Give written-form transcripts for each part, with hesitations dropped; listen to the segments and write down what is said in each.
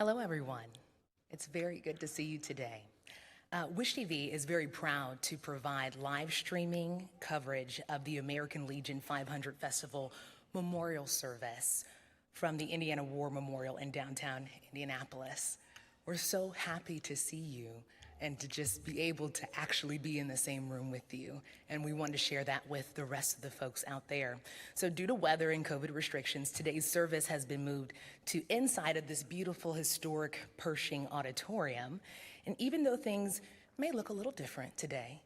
Hello, everyone. It's very good to see you today. Wish TV is very proud to provide live streaming coverage of the American Legion 500 Festival Memorial Service from the Indiana War Memorial in downtown Indianapolis. We're so happy to see you and to just be able to actually be in the same room with you. And we want to share that with the rest of the folks out there. So due to weather and COVID restrictions, today's service has been moved to inside of this beautiful historic Pershing Auditorium. And even though things may look a little different today,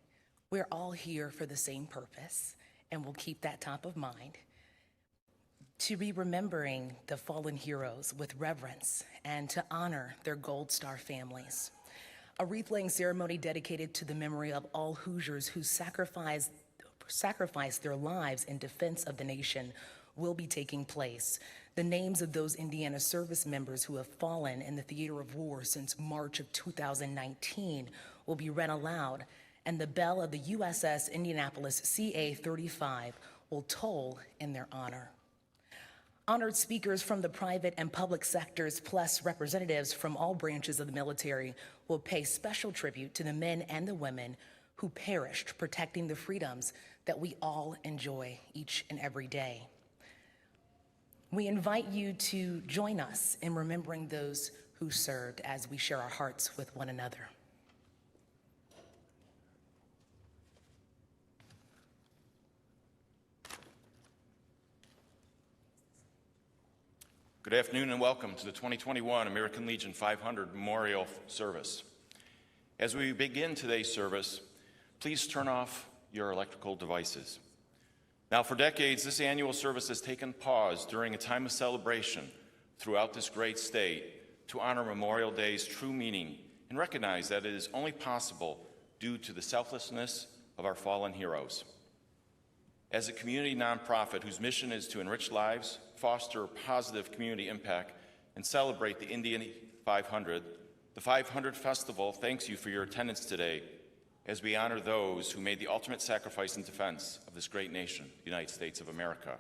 we're all here for the same purpose, and we'll keep that top of mind, to be remembering the fallen heroes with reverence and to honor their Gold Star families. A wreath-laying ceremony dedicated to the memory of all Hoosiers who sacrificed their lives in defense of the nation will be taking place. The names of those Indiana service members who have fallen in the theater of war since March of 2019 will be read aloud, and the bell of the USS Indianapolis CA-35 will toll in their honor. Honored speakers from the private and public sectors, plus representatives from all branches of the military, will pay special tribute to the men and the women who perished protecting the freedoms that we all enjoy each and every day. We invite you to join us in remembering those who served as we share our hearts with one another. Good afternoon and welcome to the 2021 American Legion 500 Memorial Service. As we begin today's service, please turn off your electrical devices. Now, for decades, this annual service has taken pause during a time of celebration throughout this great state to honor Memorial Day's true meaning and recognize that it is only possible due to the selflessness of our fallen heroes. As a community nonprofit whose mission is to enrich lives, foster positive community impact, and celebrate the Indiana 500, the 500 Festival thanks you for your attendance today as we honor those who made the ultimate sacrifice in defense of this great nation, the United States of America.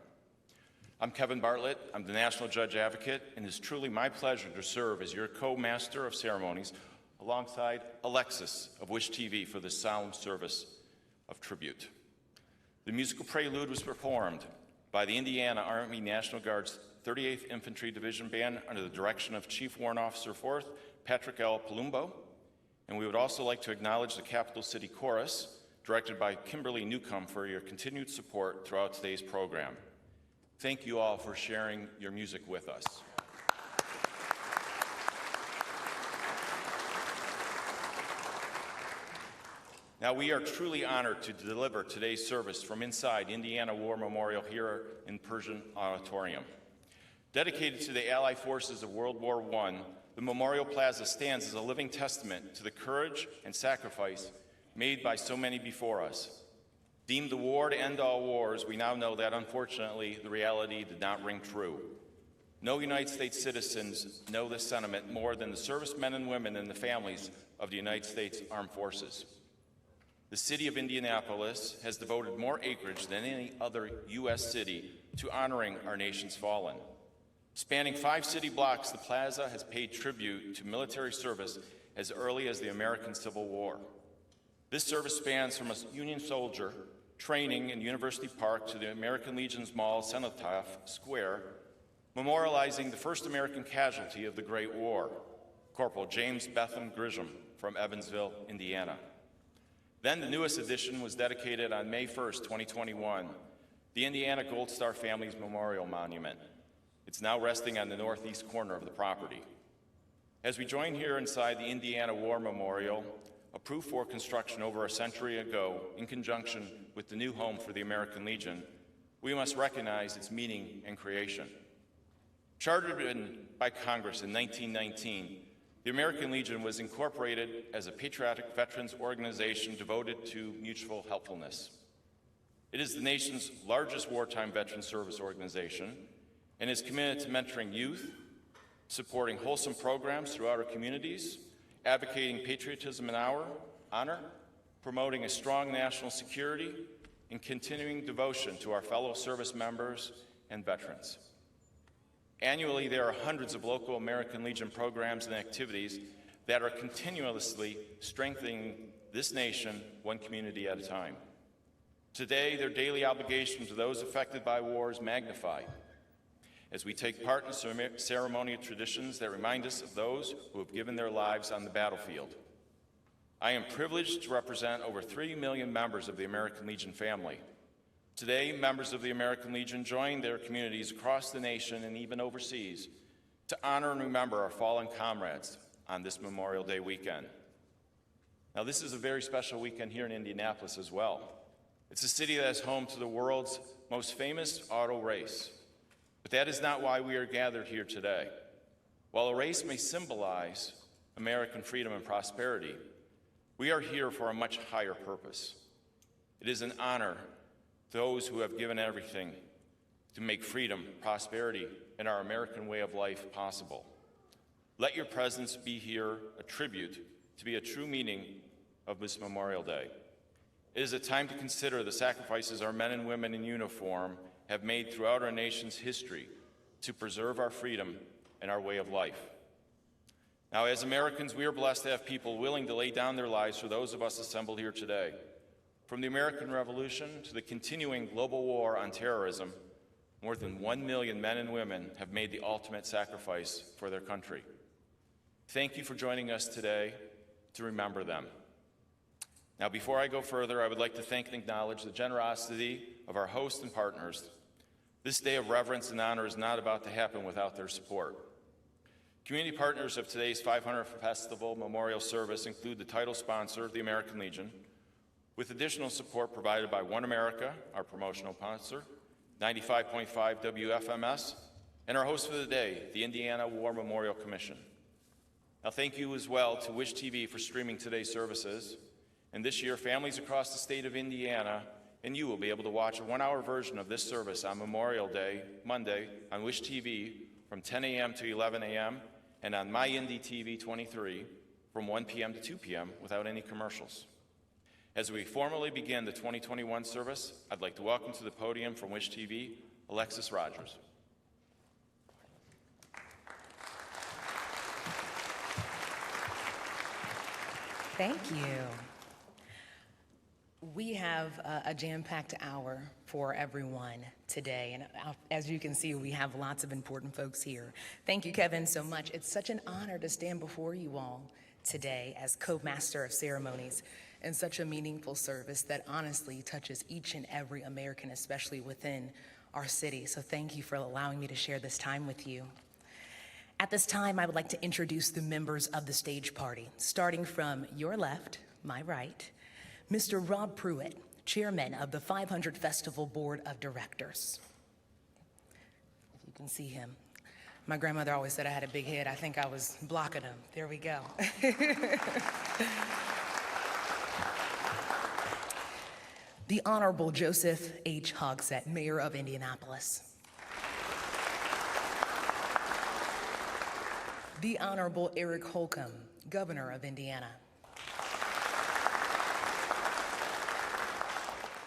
I'm Kevin Bartlett. I'm the National Judge Advocate, and it's truly my pleasure to serve as your co-master of ceremonies alongside Alexis of Wish TV for this solemn service of tribute. The musical prelude was performed by the Indiana Army National Guard's 38th Infantry Division Band under the direction of Chief Warrant Officer 4th Patrick L. Palumbo. And we would also like to acknowledge the Capital City Chorus, directed by Kimberly Newcomb, for your continued support throughout today's program. Thank you all for sharing your music with us. Now, we are truly honored to deliver today's service from inside Indiana War Memorial here in Pershing Auditorium. Dedicated to the Allied forces of World War I, the Memorial Plaza stands as a living testament to the courage and sacrifice made by so many before us. Deemed the war to end all wars, we now know that, unfortunately, the reality did not ring true. No United States citizens know this sentiment more than the servicemen and women and the families of the United States Armed Forces. The city of Indianapolis has devoted more acreage than any other U.S. city to honoring our nation's fallen. Spanning 5 city blocks, the plaza has paid tribute to military service as early as the American Civil War. This service spans from a Union soldier training in University Park to the American Legion's Mall, Cenotaph Square, memorializing the first American casualty of the Great War, Corporal James Betham Grisham from Evansville, Indiana. Then the newest edition was dedicated on May 1st, 2021, the Indiana Gold Star Family's Memorial Monument. It's now resting on the northeast corner of the property. As we join here inside the Indiana War Memorial, approved for construction over a century ago in conjunction with the new home for the American Legion, we must recognize its meaning and creation. Chartered by Congress in 1919, the American Legion was incorporated as a patriotic veterans organization devoted to mutual helpfulness. It is the nation's largest wartime veteran service organization and is committed to mentoring youth, supporting wholesome programs throughout our communities, advocating patriotism and our honor, promoting a strong national security, and continuing devotion to our fellow service members and veterans. Annually, there are hundreds of local American Legion programs and activities that are continuously strengthening this nation one community at a time. Today, their daily obligation to those affected by war is magnified as we take part in ceremonial traditions that remind us of those who have given their lives on the battlefield. I am privileged to represent over 3 million members of the American Legion family. Today, members of the American Legion join their communities across the nation and even overseas to honor and remember our fallen comrades on this Memorial Day weekend. Now, this is a very special weekend here in Indianapolis as well. It's a city that is home to the world's most famous auto race. But that is not why we are gathered here today. While a race may symbolize American freedom and prosperity, we are here for a much higher purpose. It is an honor to those who have given everything to make freedom, prosperity, and our American way of life possible. Let your presence be here a tribute to be a true meaning of this Memorial Day. It is a time to consider the sacrifices our men and women in uniform have made throughout our nation's history to preserve our freedom and our way of life. Now, as Americans, we are blessed to have people willing to lay down their lives for those of us assembled here today. From the American Revolution to the continuing global war on terrorism, more than 1 million men and women have made the ultimate sacrifice for their country. Thank you for joining us today to remember them. Now, before I go further, I would like to thank and acknowledge the generosity of our hosts and partners. This day of reverence and honor is not about to happen without their support. Community partners of today's 500th Festival Memorial Service include the title sponsor, the American Legion, with additional support provided by One America, our promotional sponsor, 95.5 WFMS, and our host for the day, the Indiana War Memorial Commission. Now, thank you as well to Wish TV for streaming today's services. And this year, families across the state of Indiana and you will be able to watch a 1-hour version of this service on Memorial Day, Monday, on Wish TV from 10 a.m. to 11 a.m. and on MyIndy-TV 23 from 1 p.m. to 2 p.m. without any commercials. As we formally begin the 2021 service, I'd like to welcome to the podium from Wish TV, Alexis Rogers. Thank you. We have a jam-packed hour for everyone today, and as you can see, we have lots of important folks here. Thank you, Kevin, so much. It's such an honor to stand before you all today as co-master of ceremonies in such a meaningful service that honestly touches each and every American, especially within our city. So thank you for allowing me to share this time with you. At this time, I would like to introduce the members of the stage party, starting from your left, my right, Mr. Rob Pruitt, Chairman of the 500 Festival Board of Directors. You can see him. My grandmother always said I had a big head. I think I was blocking him. There we go. The Honorable Joseph H. Hogsett, Mayor of Indianapolis. The Honorable Eric Holcomb, Governor of Indiana.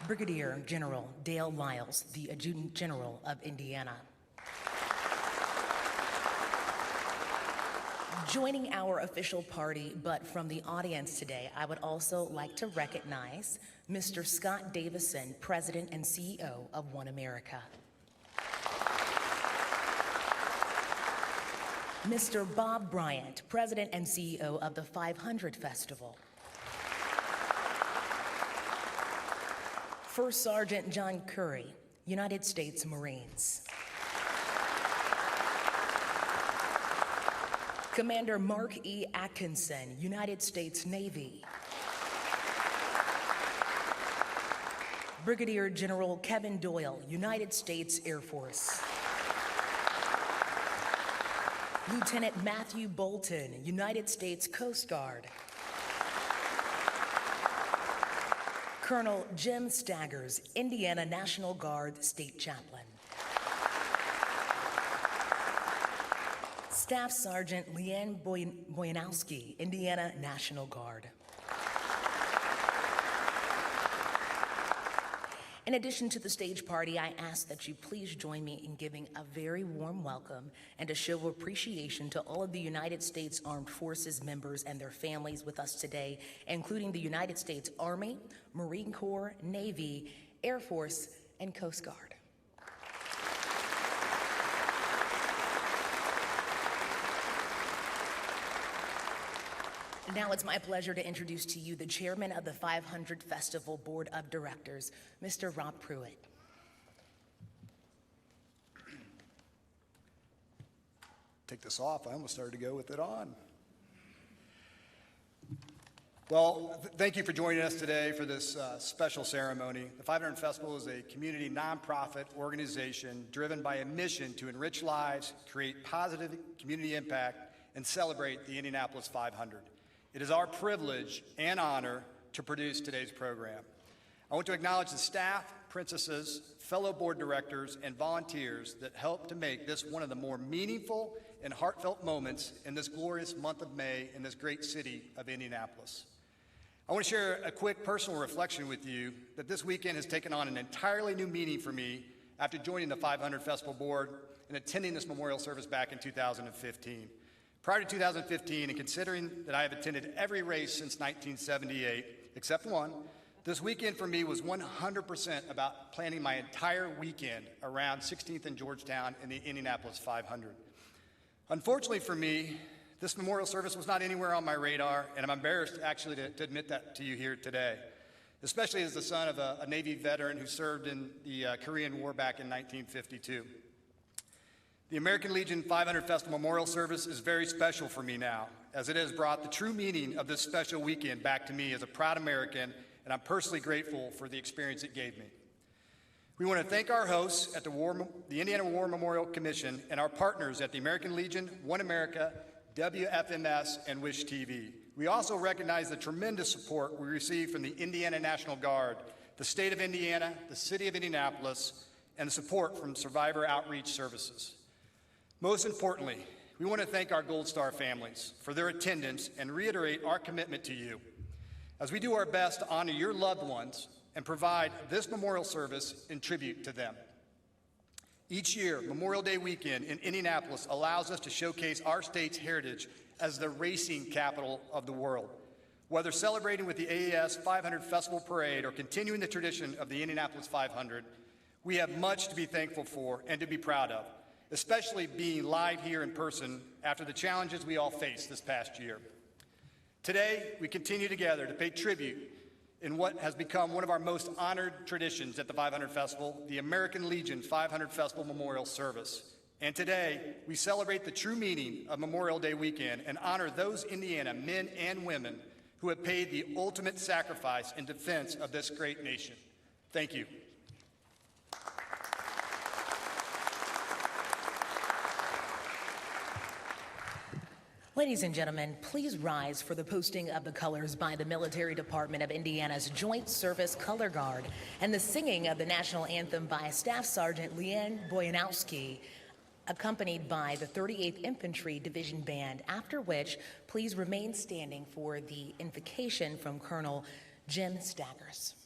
Brigadier General Dale Lyles, the Adjutant General of Indiana. Joining our official party, but from the audience today, I would also like to recognize Mr. Scott Davison, President and CEO of One America. Mr. Bob Bryant, President and CEO of the 500 Festival. First Sergeant John Curry, United States Marines. Commander Mark E. Atkinson, United States Navy. Brigadier General Kevin Doyle, United States Air Force. Lieutenant Matthew Bolton, United States Coast Guard. Colonel Jim Staggers, Indiana National Guard State Chaplain. Staff Sergeant Leanne Boyanowski, Indiana National Guard. In addition to the stage party, I ask that you please join me in giving a very warm welcome and a show of appreciation to all of the United States Armed Forces members and their families with us today, including the United States Army, Marine Corps, Navy, Air Force, and Coast Guard. Now it's my pleasure to introduce to you the chairman of the 500 Festival Board of Directors, Mr. Rob Pruitt. Take this off. I almost started to go with it on. Well, thank you for joining us today for this special ceremony. The 500 Festival is a community nonprofit organization driven by a mission to enrich lives, create positive community impact, and celebrate the Indianapolis 500. It is our privilege and honor to produce today's program. I want to acknowledge the staff, princesses, fellow board directors, and volunteers that helped to make this one of the more meaningful and heartfelt moments in this glorious month of May in this great city of Indianapolis. I want to share a quick personal reflection with you that this weekend has taken on an entirely new meaning for me after joining the 500 Festival Board and attending this memorial service back in 2015. Prior to 2015, and considering that I have attended every race since 1978, except one, this weekend for me was 100% about planning my entire weekend around 16th and Georgetown in the Indianapolis 500. Unfortunately for me, this memorial service was not anywhere on my radar, and I'm embarrassed actually to admit that to you here today, especially as the son of a Navy veteran who served in the Korean War back in 1952. The American Legion 500 Festival Memorial Service is very special for me now, as it has brought the true meaning of this special weekend back to me as a proud American, and I'm personally grateful for the experience it gave me. We want to thank our hosts at the Indiana War Memorial Commission and our partners at the American Legion, One America, WFMS, and Wish TV. We also recognize the tremendous support we receive from the Indiana National Guard, the state of Indiana, the city of Indianapolis, and the support from Survivor Outreach Services. Most importantly, we want to thank our Gold Star families for their attendance and reiterate our commitment to you as we do our best to honor your loved ones and provide this memorial service in tribute to them. Each year, Memorial Day weekend in Indianapolis allows us to showcase our state's heritage as the racing capital of the world. Whether celebrating with the AES 500 Festival Parade or continuing the tradition of the Indianapolis 500, we have much to be thankful for and to be proud of, especially being live here in person after the challenges we all faced this past year. Today, we continue together to pay tribute in what has become one of our most honored traditions at the 500 Festival, the American Legion 500 Festival Memorial Service. And today, we celebrate the true meaning of Memorial Day weekend and honor those Indiana men and women who have paid the ultimate sacrifice in defense of this great nation. Thank you. Ladies and gentlemen, please rise for the posting of the colors by the Military Department of Indiana's Joint Service Color Guard and the singing of the National Anthem by Staff Sergeant Leanne Boyanowski, accompanied by the 38th Infantry Division Band, after which please remain standing for the invocation from Colonel Jim Staggers.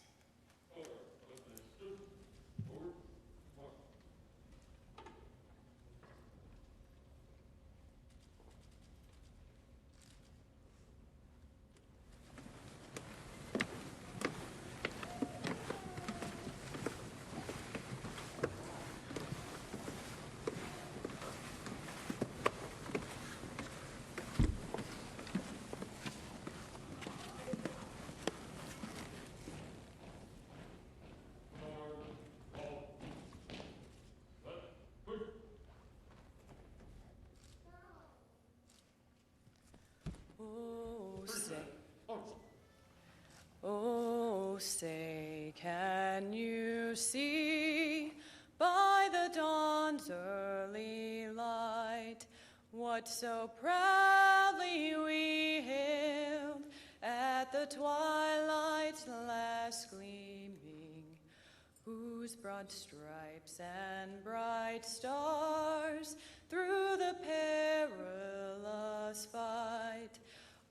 Oh, say, can you see by the dawn's early light what so proudly we hailed at the twilight's last gleaming, whose broad stripes and bright stars through the perilous fight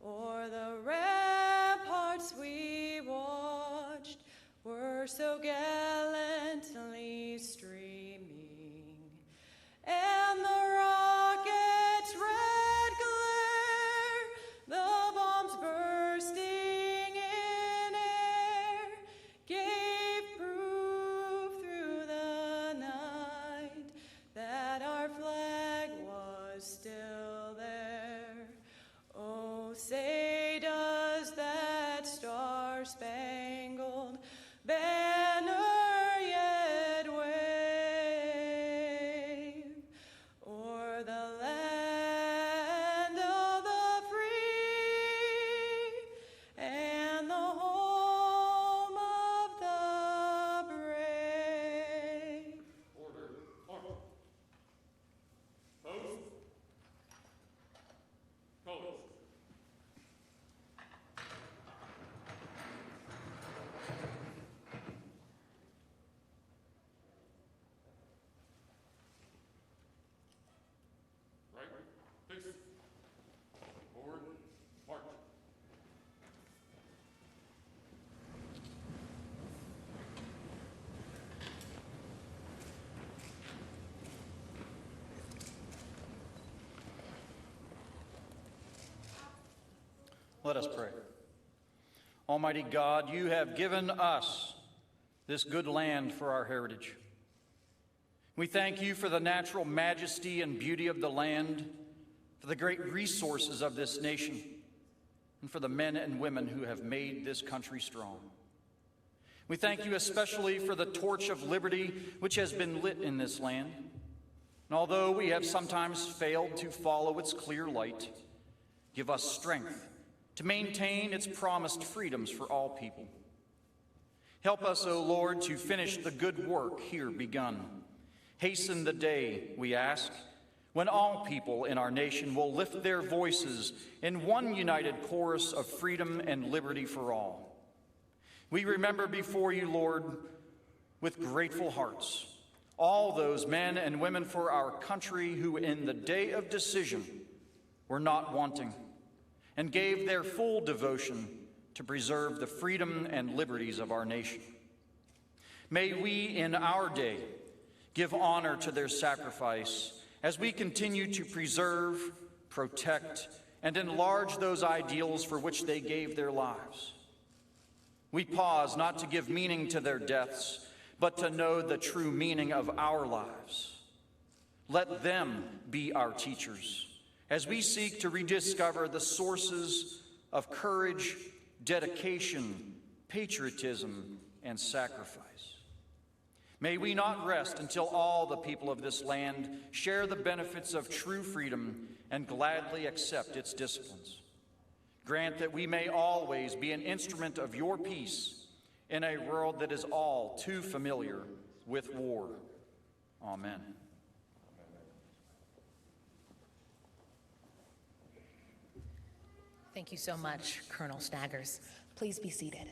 o'er the ramparts we watched were so gallant say does that star-spangled banner yet wave o'er the land of the free and the home of the brave. Order. Post. Post. Right. Fix. Forward. March. Let us pray. Almighty God, you have given us this good land for our heritage. We thank you for the natural majesty and beauty of the land, for the great resources of this nation, and for the men and women who have made this country strong. We thank you especially for the torch of liberty which has been lit in this land. And although we have sometimes failed to follow its clear light, give us strength to maintain its promised freedoms for all people. Help us, O Lord, to finish the good work here begun. Hasten the day, we ask, when all people in our nation will lift their voices in one united chorus of freedom and liberty for all. We remember before you, Lord, with grateful hearts, all those men and women for our country who in the day of decision were not wanting and gave their full devotion to preserve the freedom and liberties of our nation. May we in our day give honor to their sacrifice as we continue to preserve, protect, and enlarge those ideals for which they gave their lives. We pause not to give meaning to their deaths, but to know the true meaning of our lives. Let them be our teachers as we seek to rediscover the sources of courage, dedication, patriotism, and sacrifice. May we not rest until all the people of this land share the benefits of true freedom and gladly accept its disciplines. Grant that we may always be an instrument of your peace in a world that is all too familiar with war. Amen. Thank you so much, Colonel Staggers. Please be seated.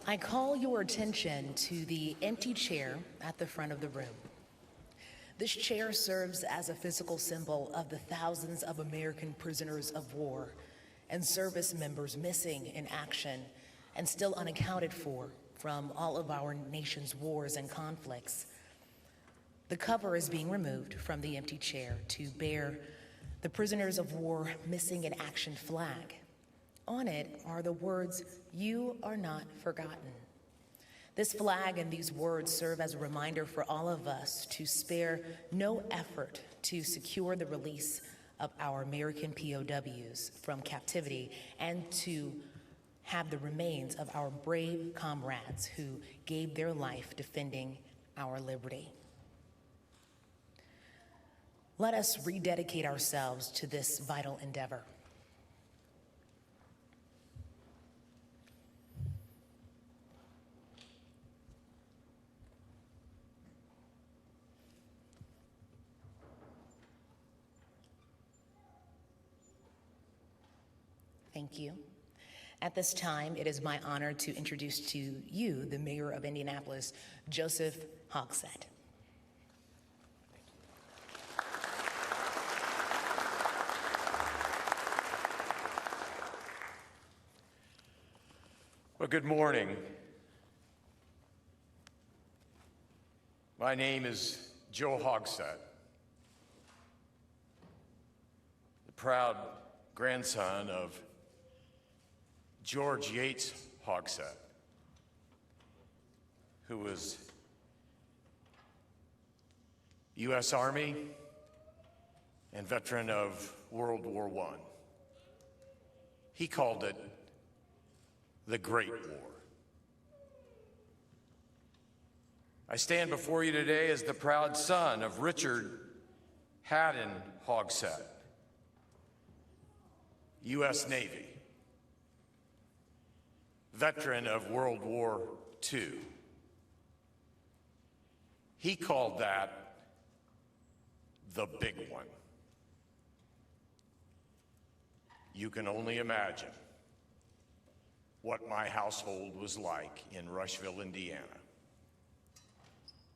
I call your attention to the empty chair at the front of the room. This chair serves as a physical symbol of the thousands of American prisoners of war and service members missing in action and still unaccounted for from all of our nation's wars and conflicts. The cover is being removed from the empty chair to bear the prisoners of war missing in action flag. On it are the words, "You are not forgotten." This flag and these words serve as a reminder for all of us to spare no effort to secure the release of our American POWs from captivity and to have the remains of our brave comrades who gave their life defending our liberty. Let us rededicate ourselves to this vital endeavor. Thank you. At this time, it is my honor to introduce to you the Mayor of Indianapolis, Joseph Hogsett. Well, good morning. My name is Joe Hogsett, the proud grandson of George Yates Hogsett, who was U.S. Army and veteran of World War I. He called it the Great War. I stand before you today as the proud son of Richard Haddon Hogsett, U.S. Navy, veteran of World War II. He called that the big one. You can only imagine what my household was like in Rushville, Indiana,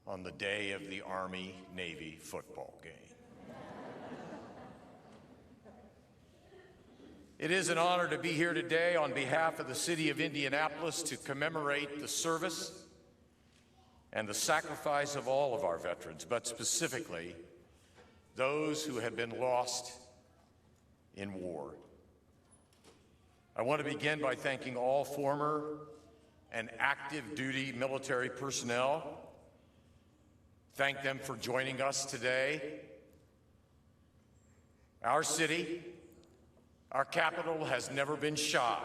on the day of the Army-Navy football game. It is an honor to be here today on behalf of the city of Indianapolis to commemorate the service and the sacrifice of all of our veterans, but specifically those who have been lost in war. I want to begin by thanking all former and active duty military personnel. Thank them for joining us today. Our city, our capital, has never been shy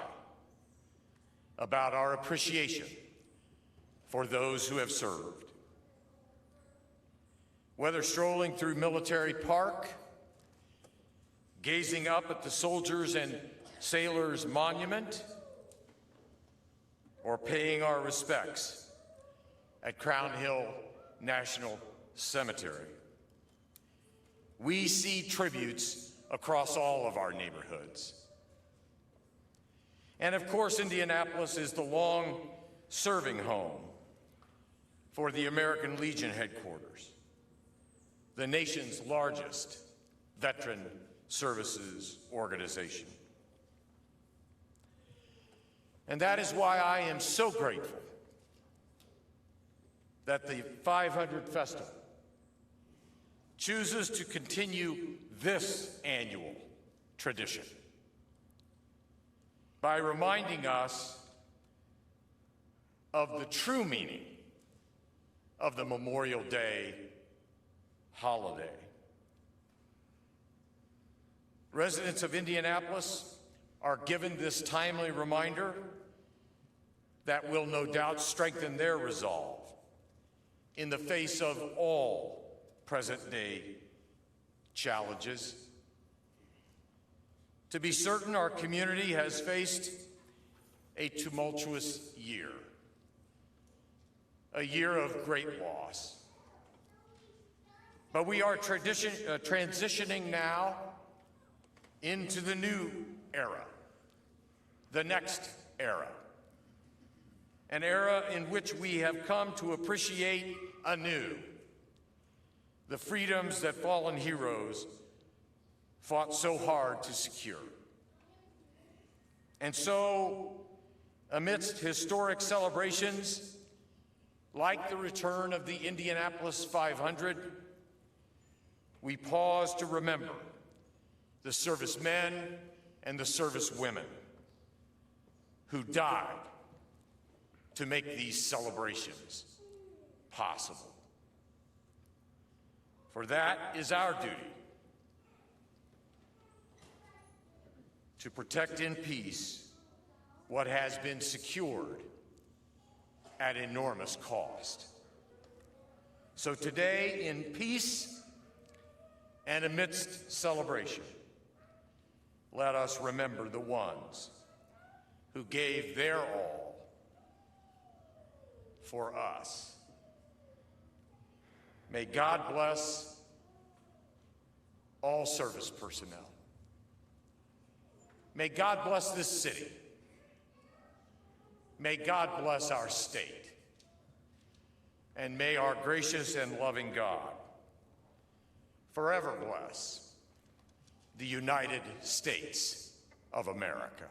about our appreciation for those who have served. Whether strolling through Military Park, gazing up at the Soldiers and Sailors Monument, or paying our respects at Crown Hill National Cemetery, we see tributes across all of our neighborhoods. And of course, Indianapolis is the long-serving home for the American Legion headquarters, the nation's largest veteran services organization. And that is why I am so grateful that the 500 Festival chooses to continue this annual tradition by reminding us of the true meaning of the Memorial Day holiday. Residents of Indianapolis are given this timely reminder that will no doubt strengthen their resolve in the face of all present-day challenges. To be certain, our community has faced a tumultuous year, a year of great loss. But we are transitioning now into the new era, the next era, an era in which we have come to appreciate anew the freedoms that fallen heroes fought so hard to secure. And so, amidst historic celebrations like the return of the Indianapolis 500, we pause to remember the servicemen and the servicewomen who died to make these celebrations possible. For that is our duty, to protect in peace what has been secured at enormous cost. So today, in peace and amidst celebration, let us remember the ones who gave their all for us. May God bless all service personnel. May God bless this city. May God bless our state. And may our gracious and loving God forever bless the United States of America.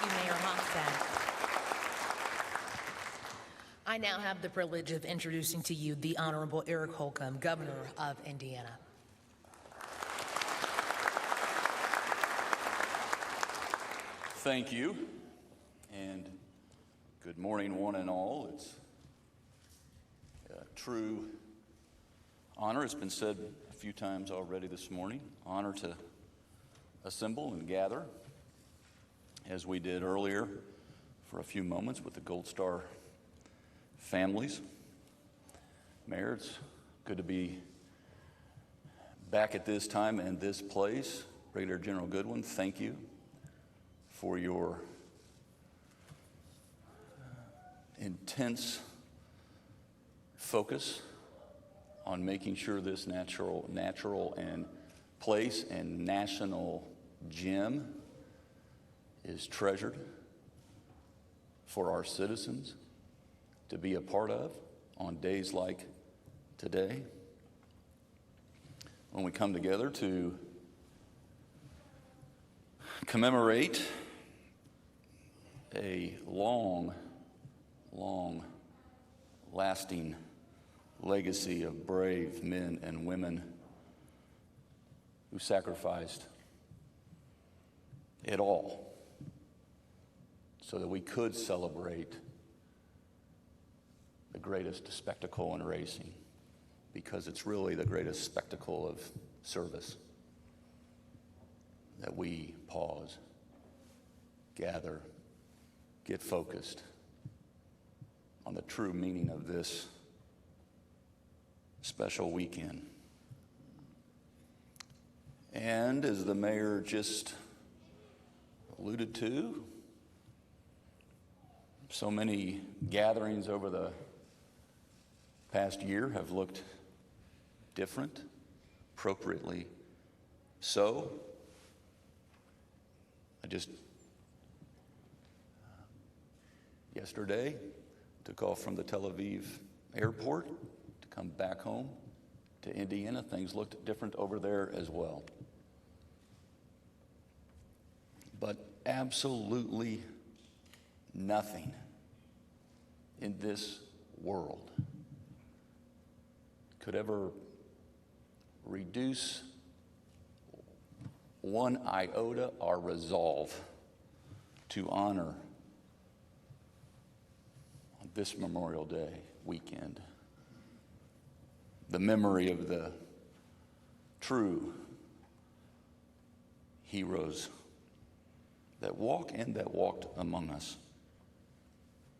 Thank you, Mayor Hogsett. I now have the privilege of introducing to you the Honorable Eric Holcomb, Governor of Indiana. Thank you, and Good morning, one and all. It's a true honor. It's been said a few times already this morning. Honor to assemble and gather, as we did earlier for a few moments with the Gold Star families. Mayor, it's good to be back at this time and this place. Brigadier General Goodwin, thank you for your intense focus on making sure this natural and place and national gem is treasured for our citizens to be a part of on days like today, when we come together to commemorate a long-lasting legacy of brave men and women who sacrificed it all so that we could celebrate the greatest spectacle in racing, because it's really the greatest spectacle of service that we pause, gather, get focused on the true meaning of this special weekend. And as the mayor just alluded to, so many gatherings over the past year have looked different, appropriately so. Yesterday, took off from the Tel Aviv airport to come back home to Indiana. Things looked different over there as well. But absolutely nothing in this world could ever reduce one iota our resolve to honor on this Memorial Day weekend the memory of the true heroes that walk and that walked among us,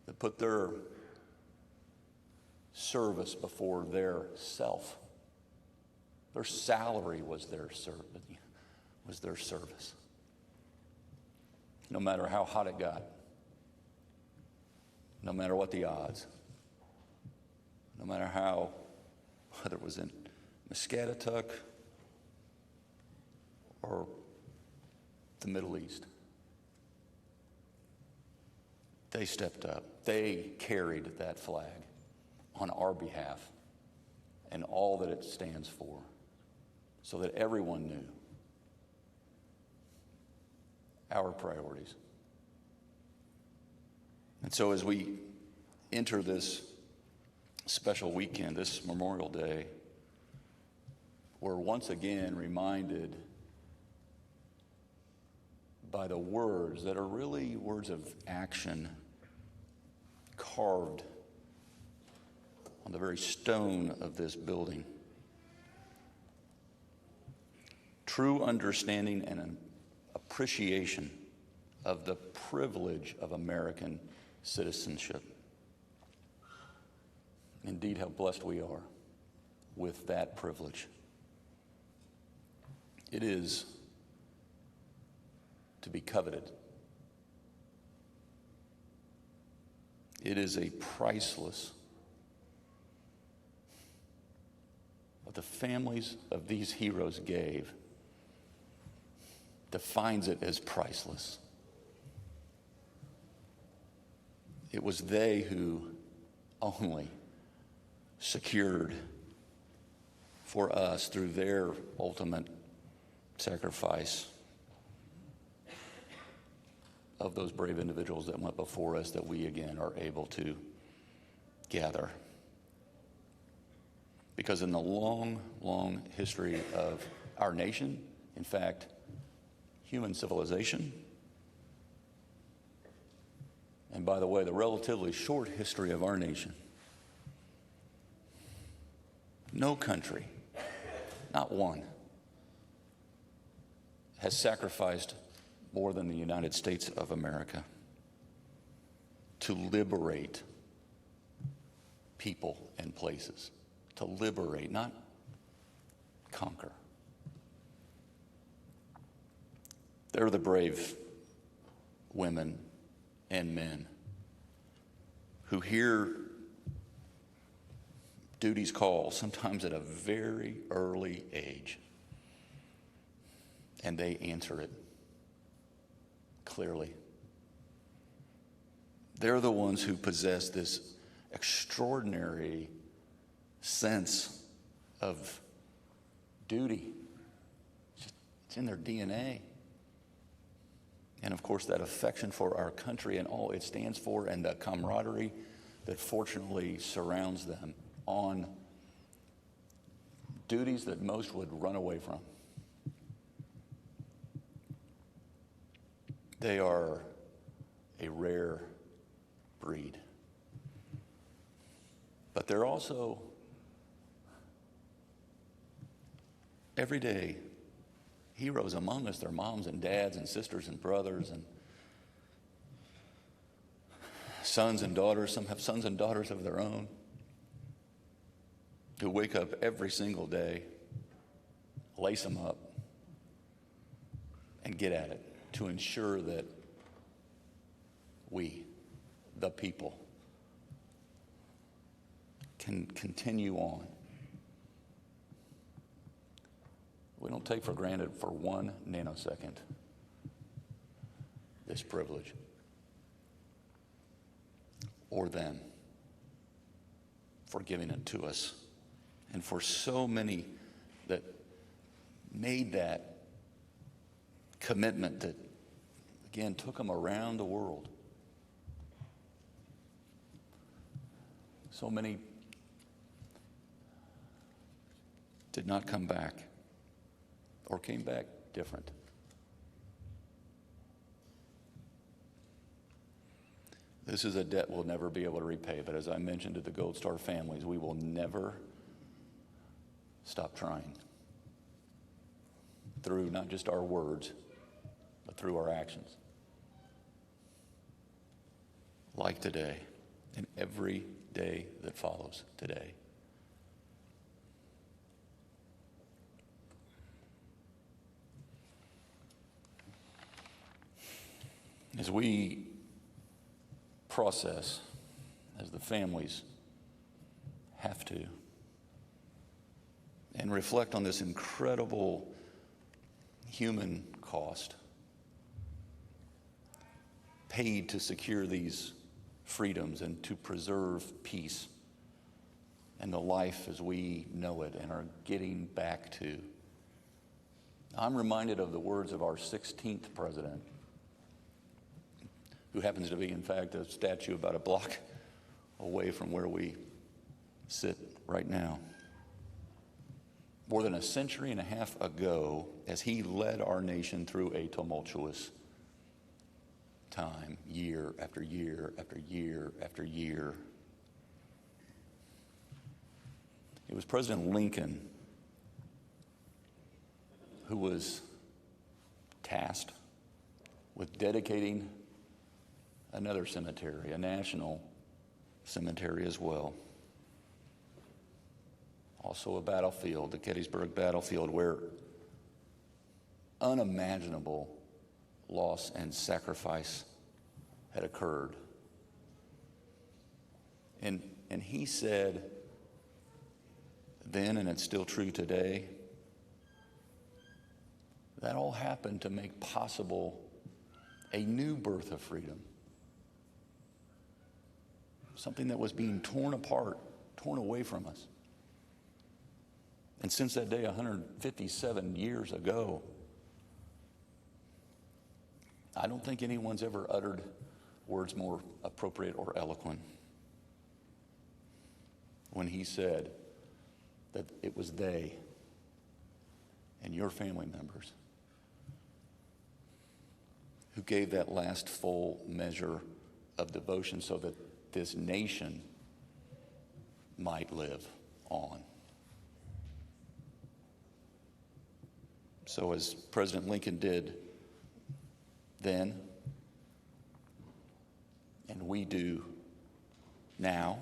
that put their service before their self. Their salary was their service. No matter how hot it got, no matter what the odds, no matter how, whether it was in Muscatatuck or the Middle East, they stepped up. They carried that flag on our behalf and all that it stands for, so that everyone knew our priorities. And so as we enter this special weekend, this Memorial Day, we're once again reminded by the words that are really words of action carved on the very stone of this building. True understanding and an appreciation of the privilege of American citizenship. Indeed, how blessed we are with that privilege. It is to be coveted. It is a priceless. What the families of these heroes gave defines it as priceless. It was they who only secured for us, through their ultimate sacrifice of those brave individuals that went before us, that we again are able to gather. Because in the long, long history of our nation, in fact, human civilization, and by the way, the relatively short history of our nation, no country, not one, has sacrificed more than the United States of America to liberate people and places. To liberate, not conquer. They're the brave women and men who hear duty's call, sometimes at a very early age, and they answer it clearly. They're the ones who possess this extraordinary sense of duty. It's in their DNA. And of course, that affection for our country and all it stands for, and the camaraderie that fortunately surrounds them on duties that most would run away from. They are a rare breed. But they're also everyday heroes among us. Their moms and dads and sisters and brothers and sons and daughters. Some have sons and daughters of their own who wake up every single day, lace them up, and get at it to ensure that we, the people, can continue on. We don't take for granted for 1 nanosecond this privilege or them for giving it to us, and for so many that made that commitment that, again, took them around the world. So many did not come back, or came back different. This is a debt we'll never be able to repay, but as I mentioned to the Gold Star families, we will never stop trying through not just our words, but through our actions. Like today, and every day that follows today. As we process, as the families have to, and reflect on this incredible human cost paid to secure these freedoms and to preserve peace and the life as we know it and are getting back to. I'm reminded of the words of our 16th president, who happens to be, in fact, a statue about a block away from where we sit right now. More than a century and a half ago, as he led our nation through a tumultuous time, year after year after year after year, it was President Lincoln who was tasked with dedicating another cemetery, a national cemetery as well. Also a battlefield, the Gettysburg battlefield, where unimaginable loss and sacrifice had occurred. And he said then, and it's still true today, that all happened to make possible a new birth of freedom. Something that was being torn apart, torn away from us. And since that day, 157 years ago, I don't think anyone's ever uttered words more appropriate or eloquent when he said that it was they and your family members who gave that last full measure of devotion so that this nation might live on. So as President Lincoln did then, and we do now,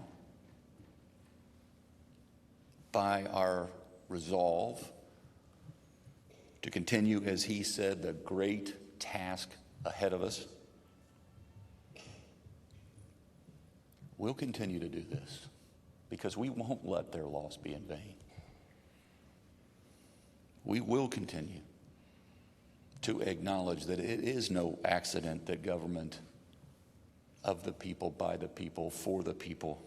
by our resolve to continue, as he said, the great task ahead of us, we'll continue to do this because we won't let their loss be in vain. We will continue to acknowledge that it is no accident that government of the people, by the people, for the people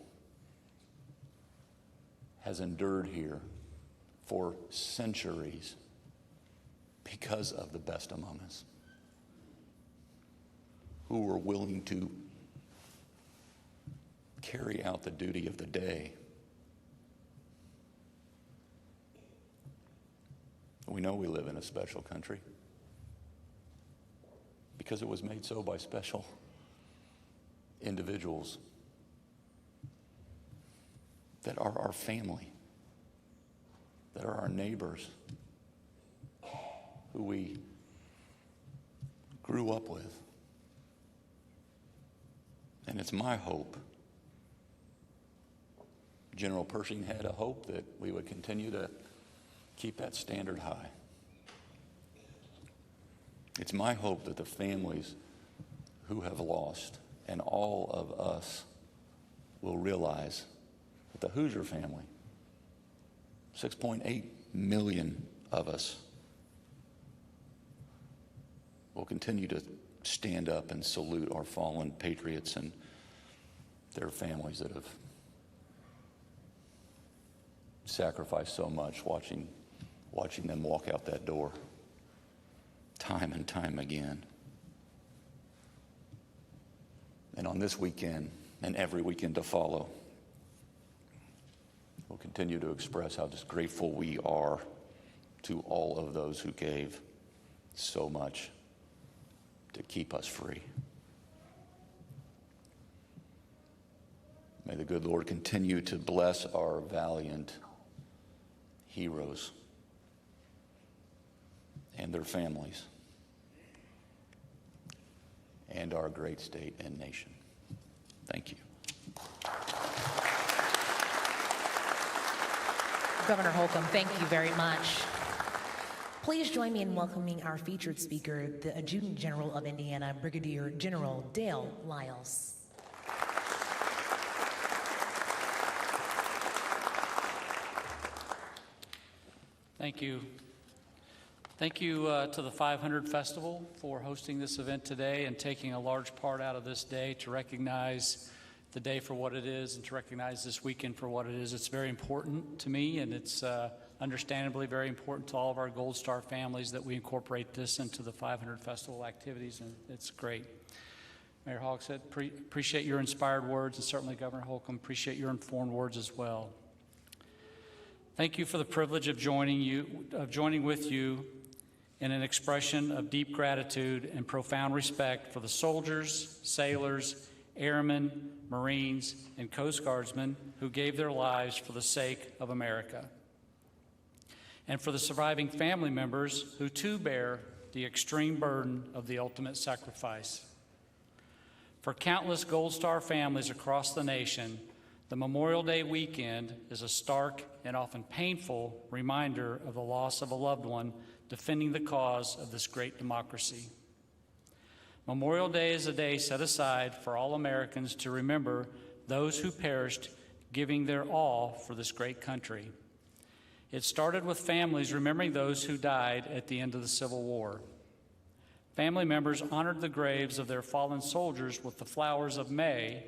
has endured here for centuries because of the best among us who were willing to carry out the duty of the day. We know we live in a special country because it was made so by special individuals that are our family, that are our neighbors, who we grew up with. And it's my hope, General Pershing had a hope that we would continue to keep that standard high. It's my hope that the families who have lost and all of us will realize that the Hoosier family, 6.8 million of us, will continue to stand up and salute our fallen patriots and their families that have sacrificed so much, watching them walk out that door time and time again. And on this weekend and every weekend to follow, we'll continue to express how just grateful we are to all of those who gave so much to keep us free. May the good Lord continue to bless our valiant heroes and their families and our great state and nation. Thank you. Governor Holcomb, thank you very much. Please join me in welcoming our featured speaker, the Adjutant General of Indiana, Brigadier General Dale Lyles. Thank you. Thank you to the 500 Festival for hosting this event today and taking a large part out of this day to recognize the day for what it is and to recognize this weekend for what it is. It's very important to me, and it's understandably very important to all of our Gold Star families that we incorporate this into the 500 Festival activities, and it's great. Mayor Hogshead, appreciate your inspired words, and certainly Governor Holcomb, appreciate your informed words as well. Thank you for the privilege of joining with you in an expression of deep gratitude and profound respect for the soldiers, sailors, airmen, Marines, and Coast Guardsmen who gave their lives for the sake of America, and for the surviving family members who too bear the extreme burden of the ultimate sacrifice. For countless Gold Star families across the nation, the Memorial Day weekend is a stark and often painful reminder of the loss of a loved one defending the cause of this great democracy. Memorial Day is a day set aside for all Americans to remember those who perished giving their all for this great country. It started with families remembering those who died at the end of the Civil War. Family members honored the graves of their fallen soldiers with the flowers of May,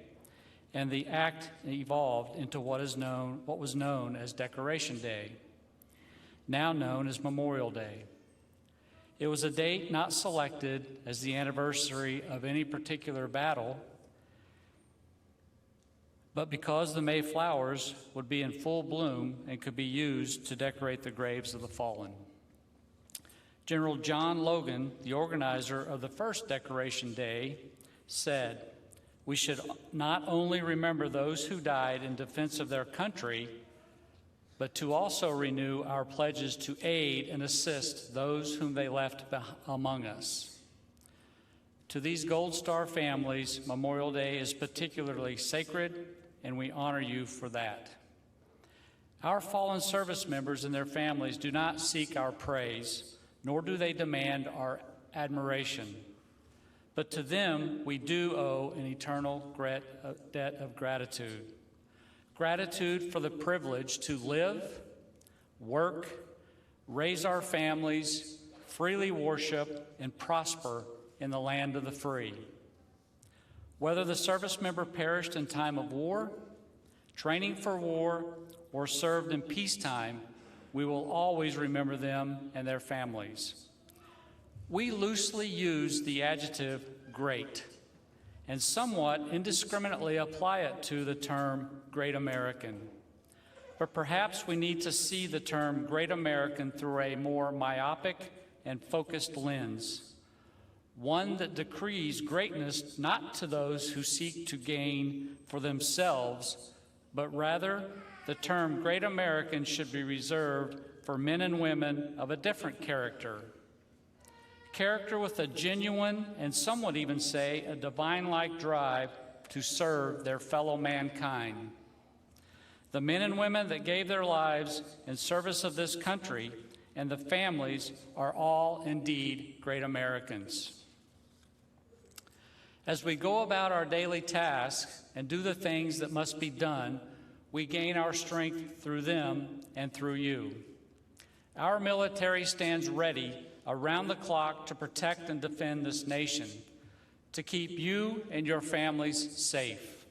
and the act evolved into what was known as Decoration Day, now known as Memorial Day. It was a date not selected as the anniversary of any particular battle, but because the May flowers would be in full bloom and could be used to decorate the graves of the fallen. General John Logan, the organizer of the first Decoration Day, said, We should not only remember those who died in defense of their country, but to also renew our pledges to aid and assist those whom they left among us. To these Gold Star families, Memorial Day is particularly sacred, and we honor you for that. Our fallen service members and their families do not seek our praise, nor do they demand our admiration. But to them, we do owe an eternal debt of gratitude. Gratitude for the privilege to live, work, raise our families, freely worship, and prosper in the land of the free. Whether the service member perished in time of war, training for war, or served in peacetime, we will always remember them and their families. We loosely use the adjective great and somewhat indiscriminately apply it to the term Great American. But perhaps we need to see the term Great American through a more myopic and focused lens, one that decrees greatness not to those who seek to gain for themselves, but rather the term Great American should be reserved for men and women of a different character. Character with a genuine, and some would even say a divine-like drive to serve their fellow mankind. The men and women that gave their lives in service of this country and the families are all indeed great Americans. As we go about our daily tasks and do the things that must be done, we gain our strength through them and through you. Our military stands ready around the clock to protect and defend this nation, to keep you and your families safe.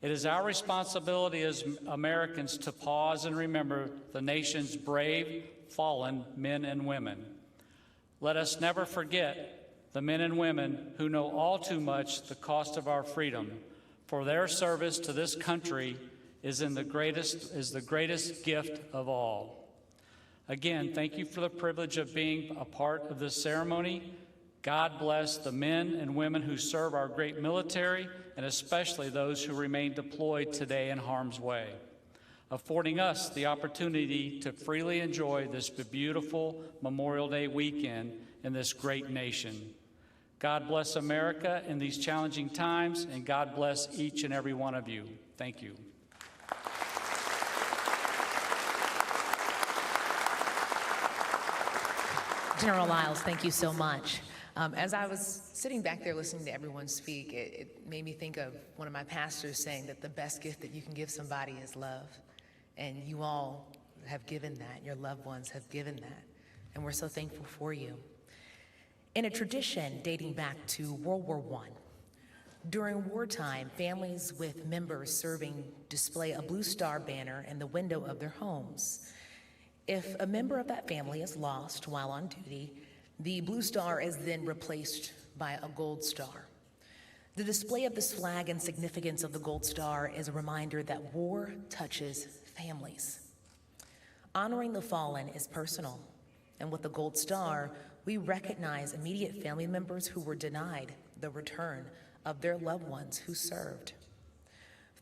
It is our responsibility as Americans to pause and remember the nation's brave, fallen men and women. Let us never forget the men and women who know all too much the cost of our freedom, for their service to this country is the greatest gift of all. Again, thank you for the privilege of being a part of this ceremony. God bless the men and women who serve our great military, and especially those who remain deployed today in harm's way, affording us the opportunity to freely enjoy this beautiful Memorial Day weekend in this great nation. God bless America in these challenging times, and God bless each and every one of you. Thank you. General Lyles, thank you so much. As I was sitting back there listening to everyone speak, it made me think of one of my pastors saying that the best gift that you can give somebody is love. And you all have given that, your loved ones have given that, and we're so thankful for you. In a tradition dating back to World War I, during wartime, families with members serving display a Blue Star banner in the window of their homes. If a member of that family is lost while on duty, the Blue Star is then replaced by a Gold Star. The display of this flag and significance of the Gold Star is a reminder that war touches families. Honoring the fallen is personal, and with the Gold Star, we recognize immediate family members who were denied the return of their loved ones who served.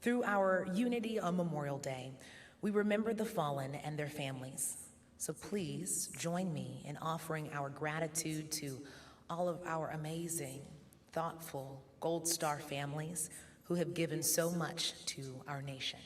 Through our unity on Memorial Day, we remember the fallen and their families. So please join me in offering our gratitude to all of our amazing, thoughtful Gold Star families who have given so much to our nation.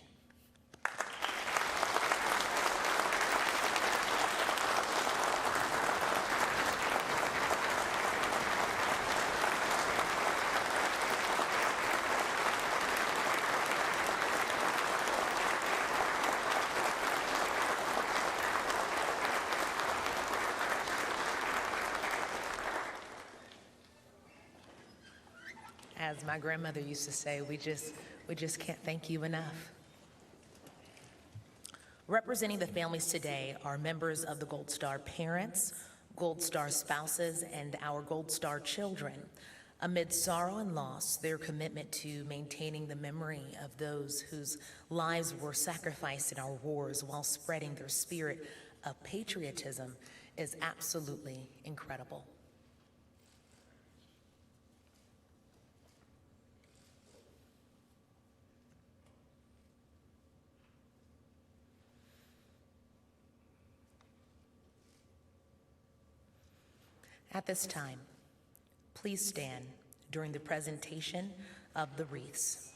As my grandmother used to say, we just can't thank you enough. Representing the families today are members of the Gold Star parents, Gold Star spouses, and our Gold Star children. Amid sorrow and loss, their commitment to maintaining the memory of those whose lives were sacrificed in our wars while spreading their spirit of patriotism is absolutely incredible. At this time, please stand during the presentation of the wreaths.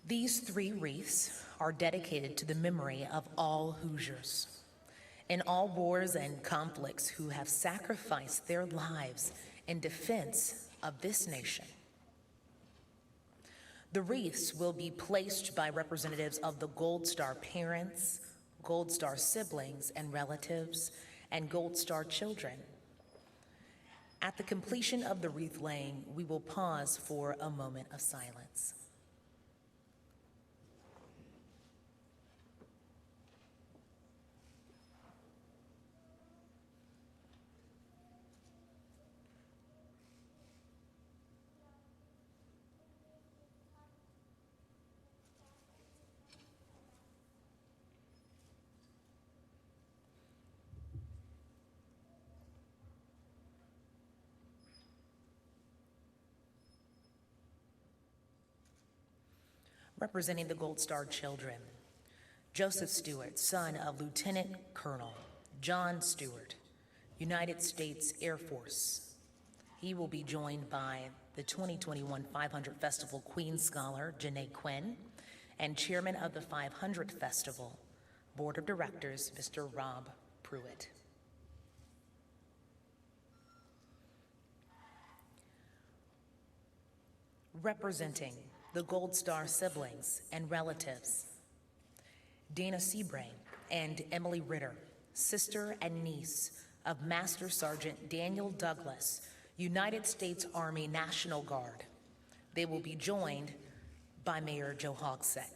These 3 wreaths are dedicated to the memory of all Hoosiers in all wars and conflicts who have sacrificed their lives in defense of this nation. The wreaths will be placed by representatives of the Gold Star parents, Gold Star siblings and relatives, and Gold Star children. At the completion of the wreath laying, we will pause for a moment of silence. Representing the Gold Star children, Joseph Stewart, son of Lieutenant Colonel John Stewart, United States Air Force. He will be joined by the 2021 500 Festival Queen Scholar, Janae Quinn, and Chairman of the 500 Festival Board of Directors, Mr. Rob Pruitt. Representing the Gold Star siblings and relatives, Dana Sebring and Emily Ritter, sister and niece of Master Sergeant Daniel Douglas, United States Army National Guard. They will be joined by Mayor Joe Hogsett.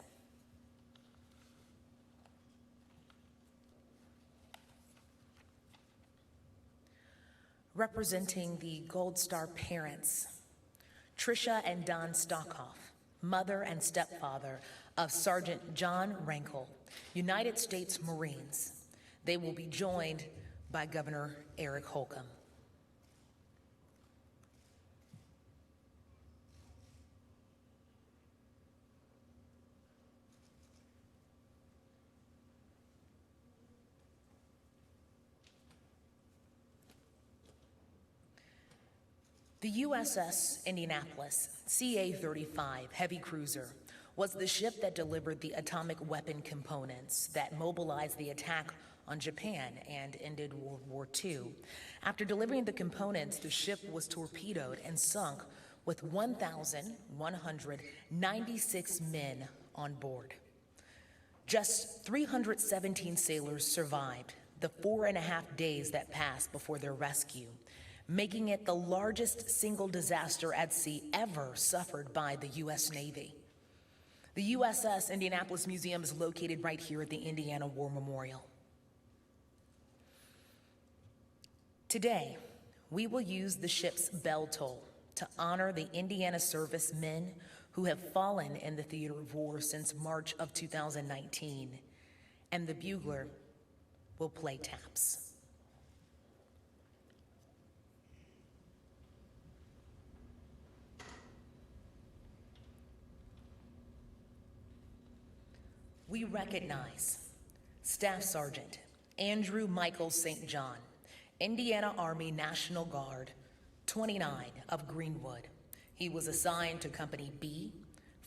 Representing the Gold Star parents, Tricia and Don Stockhoff, mother and stepfather of Sergeant John Rankle, United States Marines. They will be joined by Governor Eric Holcomb. The USS Indianapolis CA-35 heavy cruiser was the ship that delivered the atomic weapon components that mobilized the attack on Japan and ended World War II. After delivering the components, the ship was torpedoed and sunk with 1,196 men on board. Just 317 sailors survived the 4.5 days that passed before their rescue, making it the largest single disaster at sea ever suffered by the U.S. Navy. The USS Indianapolis Museum is located right here at the Indiana War Memorial. Today, we will use the ship's bell toll to honor the Indiana servicemen who have fallen in the theater of war since March of 2019, and the bugler will play taps. We recognize Staff Sergeant Andrew Michael St. John, Indiana Army National Guard, 29 of Greenwood. He was assigned to Company B,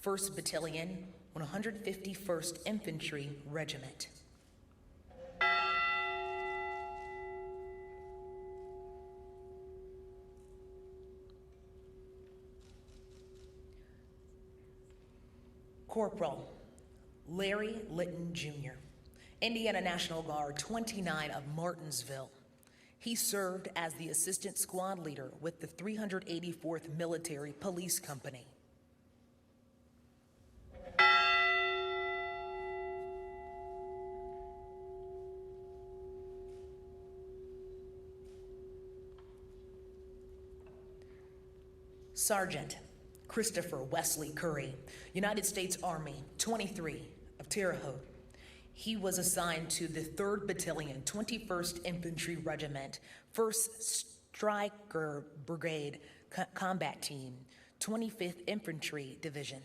1st Battalion, 151st Infantry Regiment. Corporal Larry Litton Jr., Indiana National Guard, 29 of Martinsville. He served as the assistant squad leader with the 384th Military Police Company. Sergeant Christopher Wesley Curry, United States Army, 23 of Terre Haute. He was assigned to the 3rd Battalion, 21st Infantry Regiment, 1st Stryker Brigade Combat Team, 25th Infantry Division.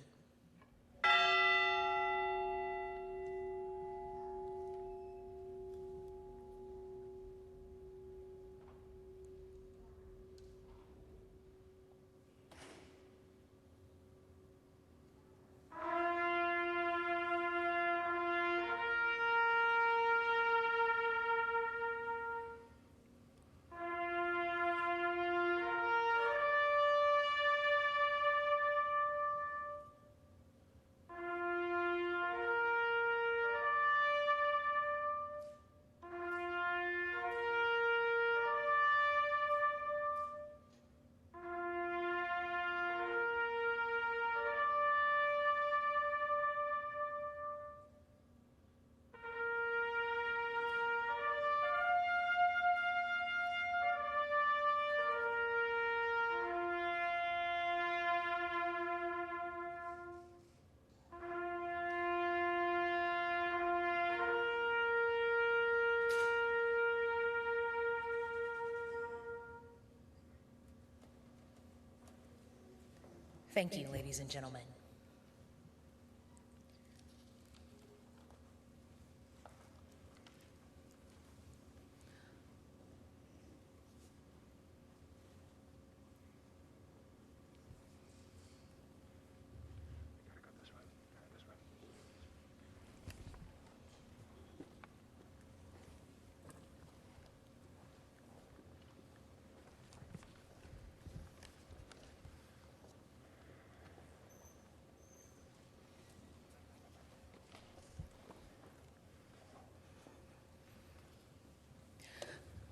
Thank you, ladies and gentlemen.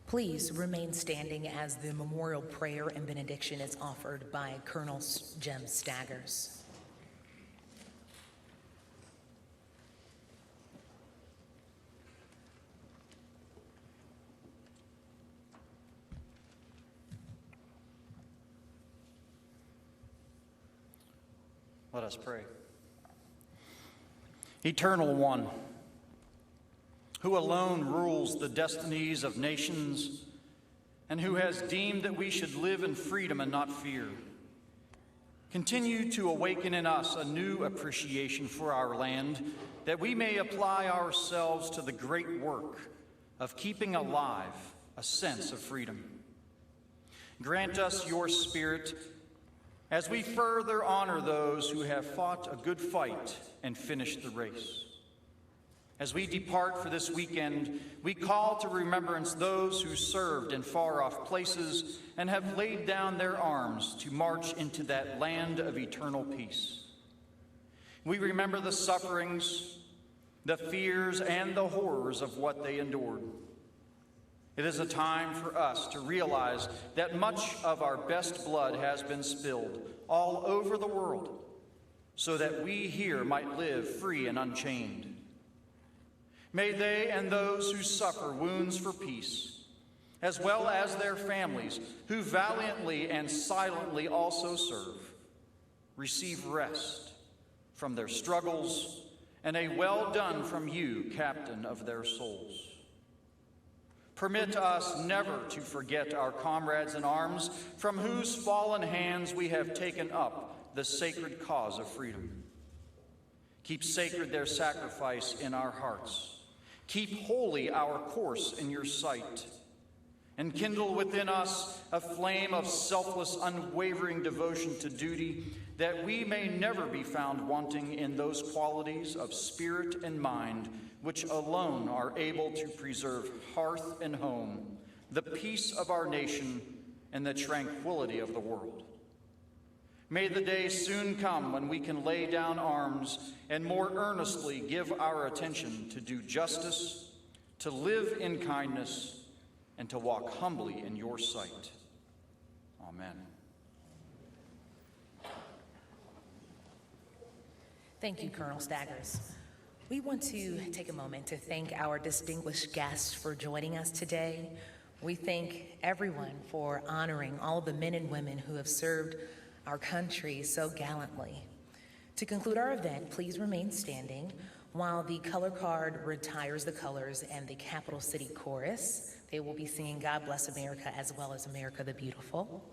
Please remain standing as the memorial prayer and benediction is offered by Colonel Jim Staggers. Let us pray. Eternal One, who alone rules the destinies of nations, and who has deemed that we should live in freedom and not fear, continue to awaken in us a new appreciation for our land, that we may apply ourselves to the great work of keeping alive a sense of freedom. Grant us your Spirit as we further honor those who have fought a good fight and finished the race. As we depart for this weekend, we call to remembrance those who served in far-off places and have laid down their arms to march into that land of eternal peace. We remember the sufferings, the fears, and the horrors of what they endured. It is a time for us to realize that much of our best blood has been spilled all over the world so that we here might live free and unchained. May they and those who suffer wounds for peace, as well as their families who valiantly and silently also serve, receive rest from their struggles and a well done from you, Captain of their souls. Permit us never to forget our comrades in arms from whose fallen hands we have taken up the sacred cause of freedom. Keep sacred their sacrifice in our hearts. Keep holy our course in your sight, and kindle within us a flame of selfless, unwavering devotion to duty, that we may never be found wanting in those qualities of spirit and mind which alone are able to preserve hearth and home, the peace of our nation, and the tranquility of the world. May the day soon come when we can lay down arms and more earnestly give our attention to do justice, to live in kindness, and to walk humbly in your sight. Amen. Thank you, Colonel Staggers. We want to take a moment to thank our distinguished guests for joining us today. We thank everyone for honoring all the men and women who have served our country so gallantly. To conclude our event, please remain standing while the color guard retires the colors and the Capital City Chorus. They will be singing God Bless America as well as America the Beautiful.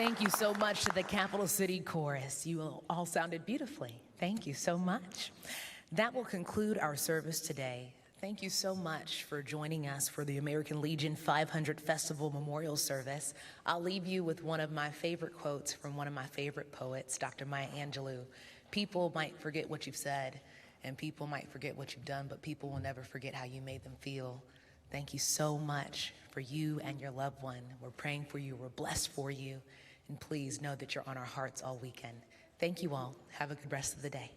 Thank you so much to the Capital City Chorus. You all sounded beautifully. Thank you so much. That will conclude our service today. Thank you so much for joining us for the American Legion 500 Festival Memorial Service. I'll leave you with one of my favorite quotes from one of my favorite poets, Dr. Maya Angelou. People might forget what you've said, and people might forget what you've done, but people will never forget how you made them feel. Thank you so much for you and your loved one. We're praying for you. We're blessed for you. And please know that you're on our hearts all weekend. Thank you all. Have a good rest of the day.